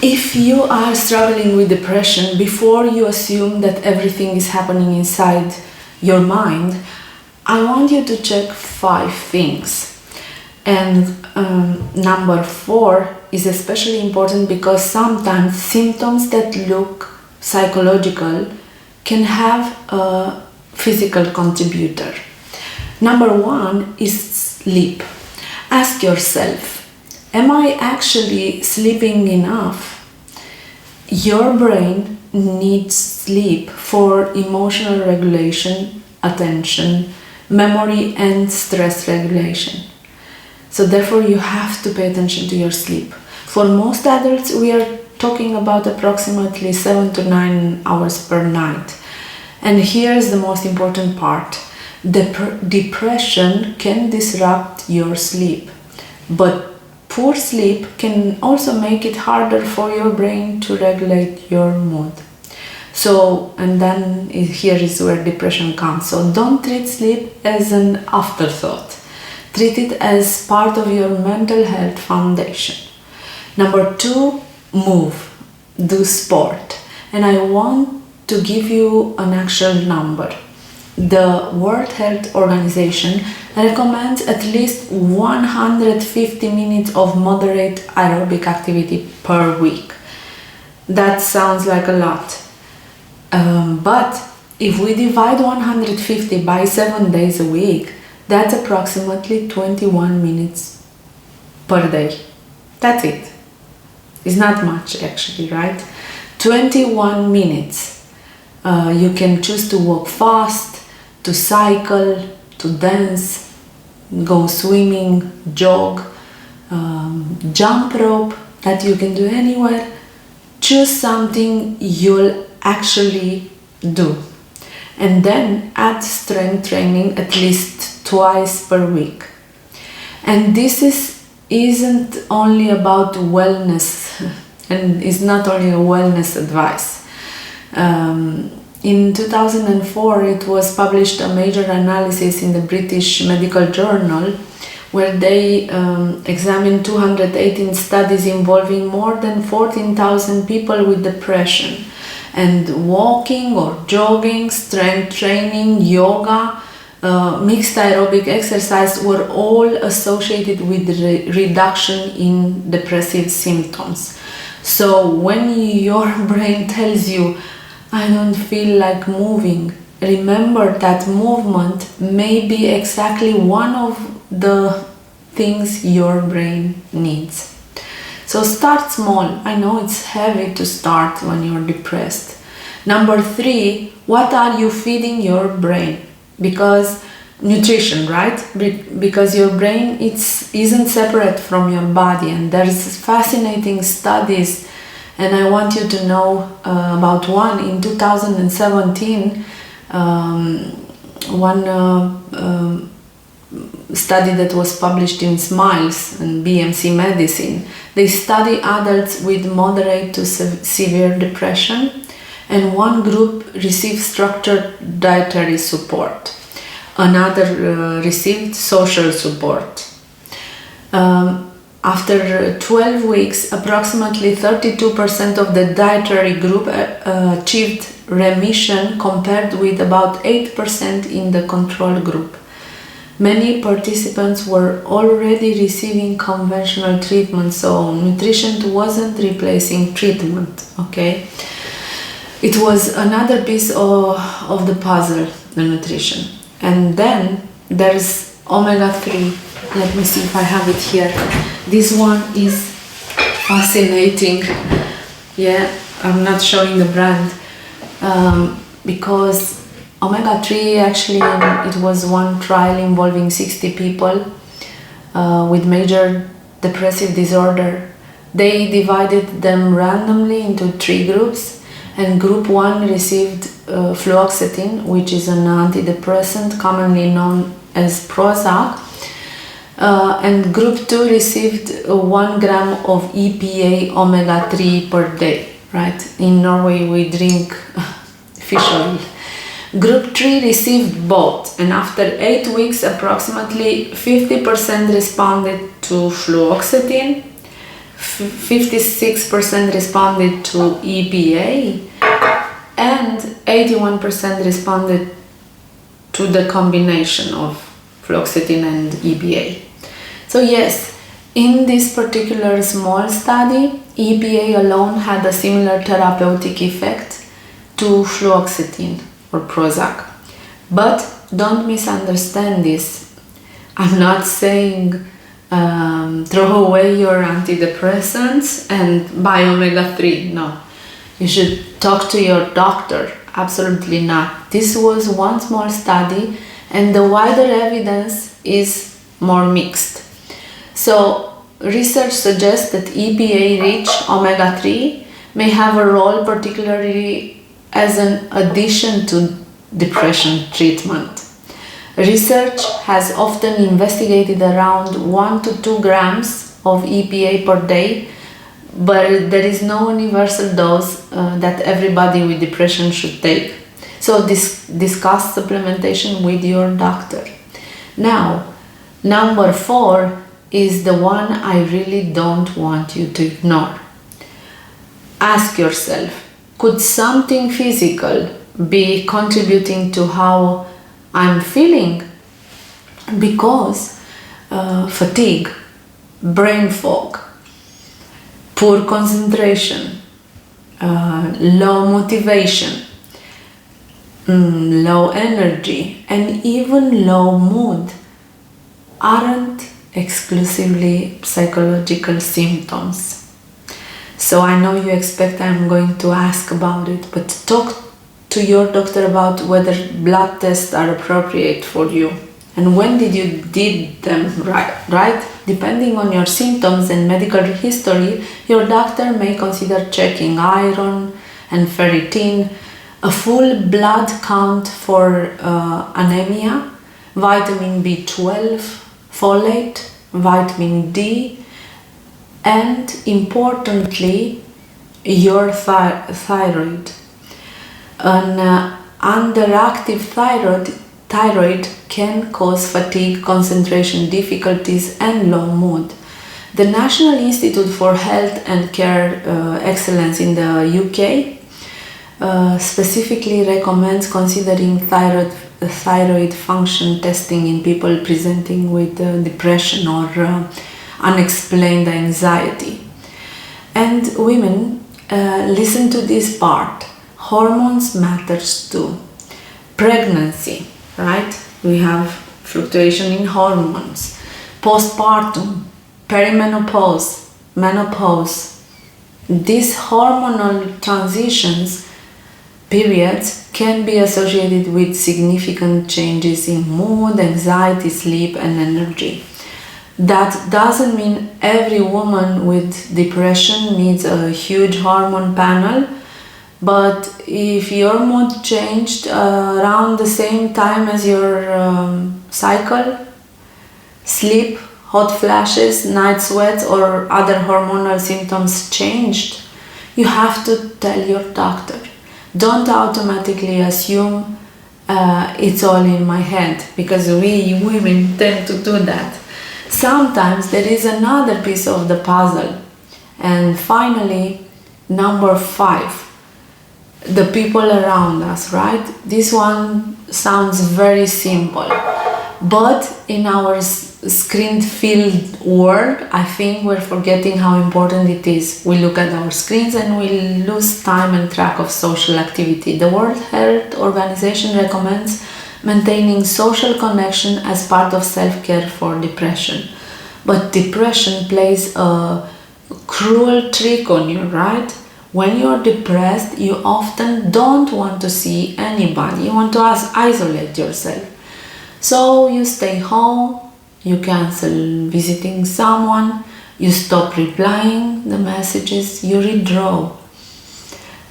If you are struggling with depression, before you assume that everything is happening inside your mind, I want you to check 5 things. And number 4 is especially important because sometimes symptoms that look psychological can have a physical contributor. Number 1 is sleep. Ask yourself, am I actually sleeping enough? Your brain needs sleep for emotional regulation, attention, memory, and stress regulation. So therefore you have to pay attention to your sleep. For most adults, we are talking about approximately 7 to 9 hours per night. And here's the most important part. Depression can disrupt your sleep, but poor sleep can also make it harder for your brain to regulate your mood. So, and then here is where depression comes. So don't treat sleep as an afterthought. Treat it as part of your mental health foundation. Number 2, move. Do sport. And I want to give you an actual number. The World Health Organization recommends at least 150 minutes of moderate aerobic activity per week. That sounds like a lot. But if we divide 150 by 7 days a week, that's approximately 21 minutes per day. That's it. It's not much actually, right? 21 minutes. You can choose to walk fast, to cycle, to dance, go swimming, jog, jump rope that you can do anywhere. Choose something you'll actually do. And then add strength training at least twice per week. And this isn't only about wellness, and it's not only a wellness advice. In 2004, it was published a major analysis in the British Medical Journal where they examined 218 studies involving more than 14,000 people with depression. And walking or jogging, strength training, yoga, mixed aerobic exercise were all associated with reduction in depressive symptoms. So when your brain tells you, I don't feel like moving, remember that movement may be exactly one of the things your brain needs. So start small. I know it's heavy to start when you're depressed. Number 3, what are you feeding your brain? Because nutrition, right? Because your brain isn't separate from your body, and there's fascinating studies, and I want you to know about one. In 2017, one study that was published in Smiles and BMC Medicine. They study adults with moderate to severe depression, and one group received structured dietary support. Another received social support. After 12 weeks, approximately 32% of the dietary group achieved remission compared with about 8% in the control group. Many participants were already receiving conventional treatment, so nutrition wasn't replacing treatment, okay? It was another piece of the puzzle, the nutrition. And then there's omega-3. Let me see if I have it here. This one is fascinating. Yeah, I'm not showing the brand because omega-3 actually, it was one trial involving 60 people with major depressive disorder. They divided them randomly into 3 groups, and group 1 received fluoxetine, which is an antidepressant commonly known as Prozac, and group 2 received 1 gram of EPA omega-3 per day, right? In Norway we drink fish oil. Group 3 received both, and after 8 weeks, approximately 50% responded to fluoxetine, 56% responded to EPA, and 81% responded to the combination of fluoxetine and EPA. So yes, in this particular small study, EPA alone had a similar therapeutic effect to fluoxetine or Prozac. But don't misunderstand this. I'm not saying throw away your antidepressants and buy omega-3. No, you should talk to your doctor. Absolutely not. This was one small study, and the wider evidence is more mixed. So research suggests that EPA-rich omega-3 may have a role, particularly as an addition to depression treatment. Research has often investigated around 1 to 2 grams of EPA per day, but there is no universal dose that everybody with depression should take. So discuss supplementation with your doctor. Now, number 4 is the one I really don't want you to ignore. Ask yourself, could something physical be contributing to how I'm feeling? Because fatigue, brain fog, poor concentration, low motivation, low energy, and even low mood aren't exclusively psychological symptoms. So I know you expect I'm going to ask about it, but talk to your doctor about whether blood tests are appropriate for you and when did you did them, right? Depending on your symptoms and medical history, your doctor may consider checking iron and ferritin, a full blood count for anemia, vitamin B12, folate, vitamin D, and importantly, your thyroid. An underactive thyroid can cause fatigue, concentration difficulties, and low mood. The National Institute for Health and Care Excellence in the UK specifically recommends considering thyroid function testing in people presenting with depression or unexplained anxiety. And women, listen to this part. Hormones matters too. Pregnancy, right? We have fluctuation in hormones. Postpartum, perimenopause, menopause. These hormonal transitions periods can be associated with significant changes in mood, anxiety, sleep, and energy. That doesn't mean every woman with depression needs a huge hormone panel, but if your mood changed around the same time as your cycle, sleep, hot flashes, night sweats, or other hormonal symptoms changed, you have to tell your doctor. Don't automatically assume it's all in my head, because we women tend to do that. Sometimes there is another piece of the puzzle. And finally, number 5, the people around us, right? This one sounds very simple, but in our screen-filled world, I think we're forgetting how important it is. We look at our screens and we lose time and track of social activity. The World Health Organization recommends maintaining social connection as part of self-care for depression. But depression plays a cruel trick on you, right? When you're depressed, you often don't want to see anybody. You want to isolate yourself. So you stay home, you cancel visiting someone, you stop replying the messages, you withdraw.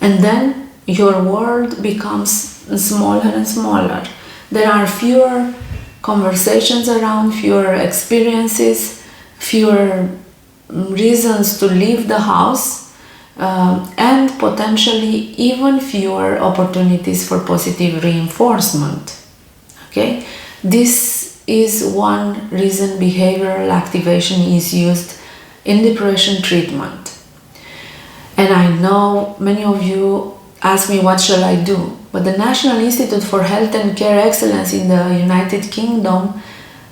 And then your world becomes smaller and smaller. There are fewer conversations around, fewer experiences, fewer reasons to leave the house, and potentially even fewer opportunities for positive reinforcement. Okay? This is one reason behavioral activation is used in depression treatment. And I know many of you ask me what shall I do, but the National Institute for Health and Care Excellence in the United Kingdom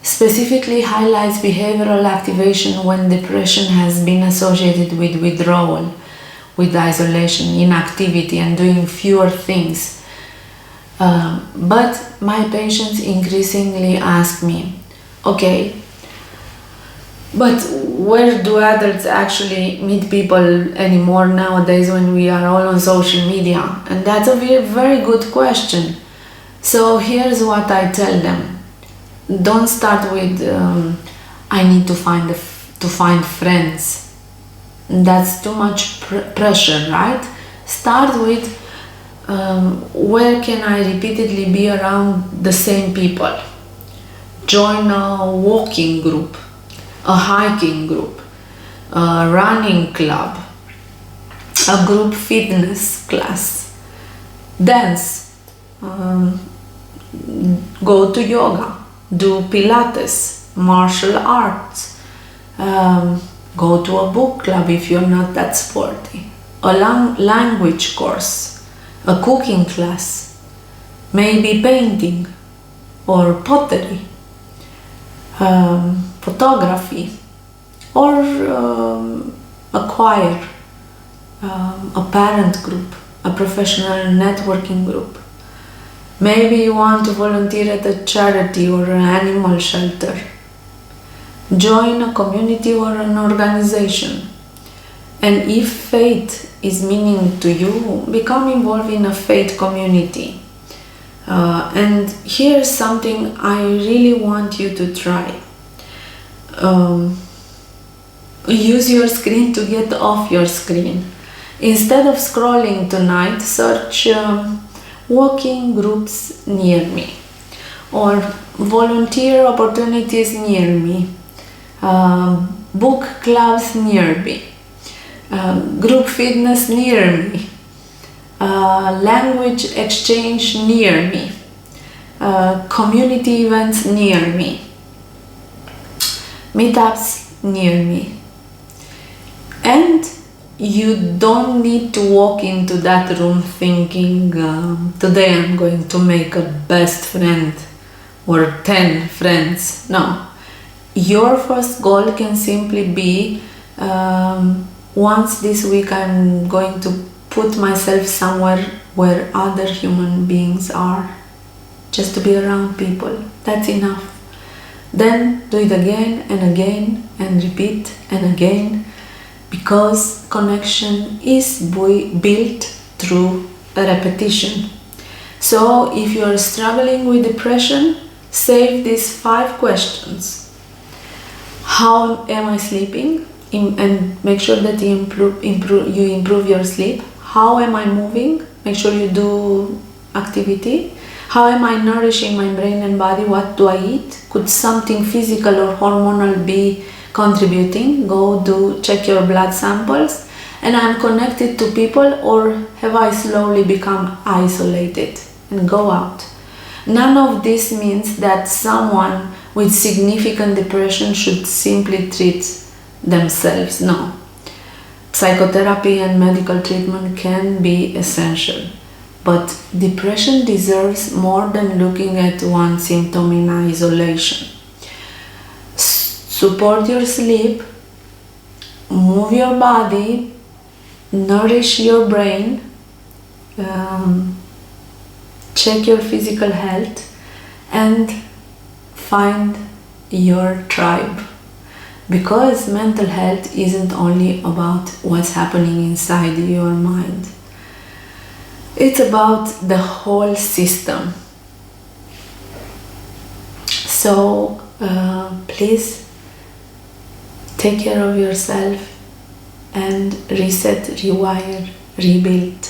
specifically highlights behavioral activation when depression has been associated with withdrawal, with isolation, inactivity, and doing fewer things. But my patients increasingly ask me, okay, but where do adults actually meet people anymore nowadays when we are all on social media? And that's a very, very good question. So here's what I tell them. Don't start with, I need to find friends. That's too much pressure, right? Start with, where can I repeatedly be around the same people? Join a walking group, a hiking group, a running club, a group fitness class, dance, go to yoga, do Pilates, martial arts, go to a book club if you're not that sporty, a language course, a cooking class, maybe painting or pottery, photography, or a choir, a parent group, a professional networking group. Maybe you want to volunteer at a charity or an animal shelter. Join a community or an organization. And if faith is meaning to you, become involved in a faith community. And here's something I really want you to try. Use your screen to get off your screen. Instead of scrolling tonight, search walking groups near me, or volunteer opportunities near me, book clubs near me, group fitness near me, language exchange near me, community events near me, meetups near me. And you don't need to walk into that room thinking, today I'm going to make a best friend or 10 friends. No. Your first goal can simply be, once this week I'm going to put myself somewhere where other human beings are, just to be around people. That's enough. Then do it again and again and repeat and again, because connection is built through repetition. So if you are struggling with depression, save these 5 questions. How am I sleeping? And make sure that you improve your sleep. How am I moving? Make sure you do activity. How am I nourishing my brain and body? What do I eat? Could something physical or hormonal be contributing? Check your blood samples. And I'm connected to people, or have I slowly become isolated? And go out. None of this means that someone with significant depression should simply treat themselves. No. Psychotherapy and medical treatment can be essential, but depression deserves more than looking at one symptom in isolation. Support your sleep, move your body, nourish your brain, check your physical health, and find your tribe. Because mental health isn't only about what's happening inside your mind. It's about the whole system. So please take care of yourself and reset, rewire, rebuild.